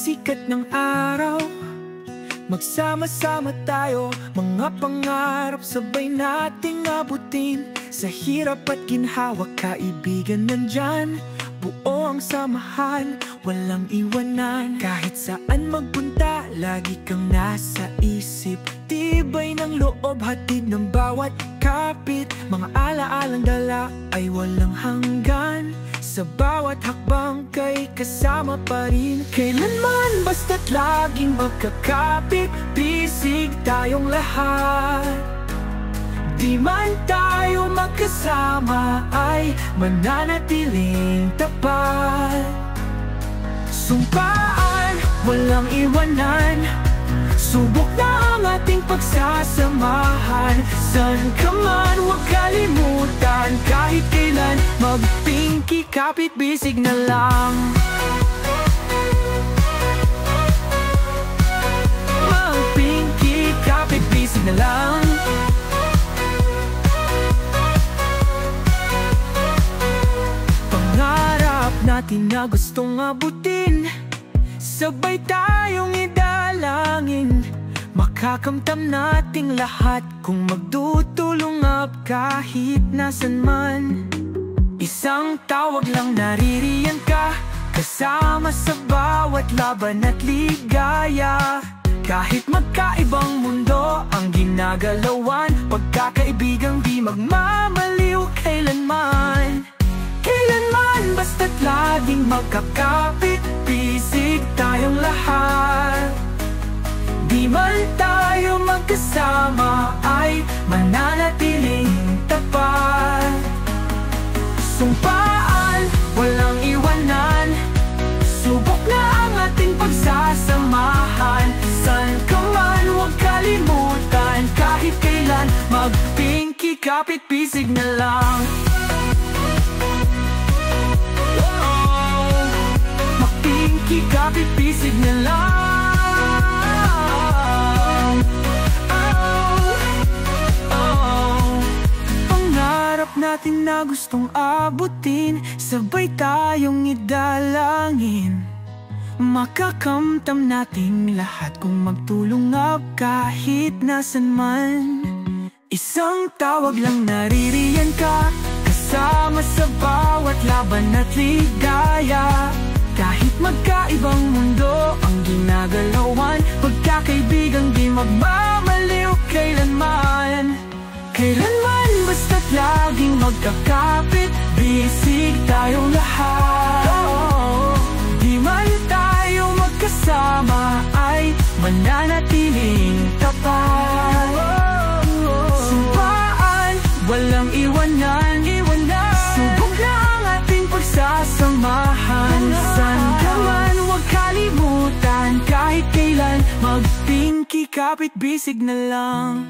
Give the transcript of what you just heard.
sikat ng araw, magsama-sama tayo, mga pangarap sabay nating abutin. Sa hirap at ginhawa, kaibigan nandyan, buo ang samahan, walang iwanan. Kahit saan magpunta, lagi kang nasa isip. Tibay ng loob, hatid ng bawat kapit. Mga alaalang dala ay walang hanggan. Sa bawat hakbang kay kasama pa rin. Kailanman basta't laging magkakapit, bisig tayong lahat. Di man tayo magkasama ay mananatiling tapat. Sumpaan, walang iwanan, subok na ang ating pagsasamahan. San ka man, huwag kalimutan, kahit kailan mag-pinky kapit bisig na lang. Mag-pinky kapit bisig na lang. Pangarap natin na gustong abutin, sabay tayong idalangin. Makakamtam nating lahat kung magtutulungap kahit nasan man. Isang tawag lang, naririyan ka, kasama sa bawat laban at ligaya. Kahit magkaibang mundo ang ginagalawan, pagkakaibigang di magmamaliw kailanman. Kailanman basta't laging magkakapit, bisig tayong lahat. Di man tayo magkasama ay mananatiling tapat. Sumpaan, walang iwanan, subok na ang ating pagsasamahan. San ka man, huwag kalimutan, kahit kailan mag-pinky kapit bisig na lang. Mag-pinky kapit bisig na lang. Natin na gustong abutin, sabay tayong idalangin. Makakamtam nating lahat kung magtulungap kahit nasan man. Isang tawag lang, naririyan ka, kasama sa bawat laban at ligaya. Kahit magkaibang mundo ang ginagalawan, pagkakaibigang di magmamaliw kailanman. Kailanman basta't laging magkakapit, bisig tayong lahat. Di man tayo magkasama ay mananatiling tapat. Sumpaan, walang iwanan, subok na ang ating pagsasamahan. San ka man, huwag kalimutan, kahit kailan mag-pinky kapit bisig na lang.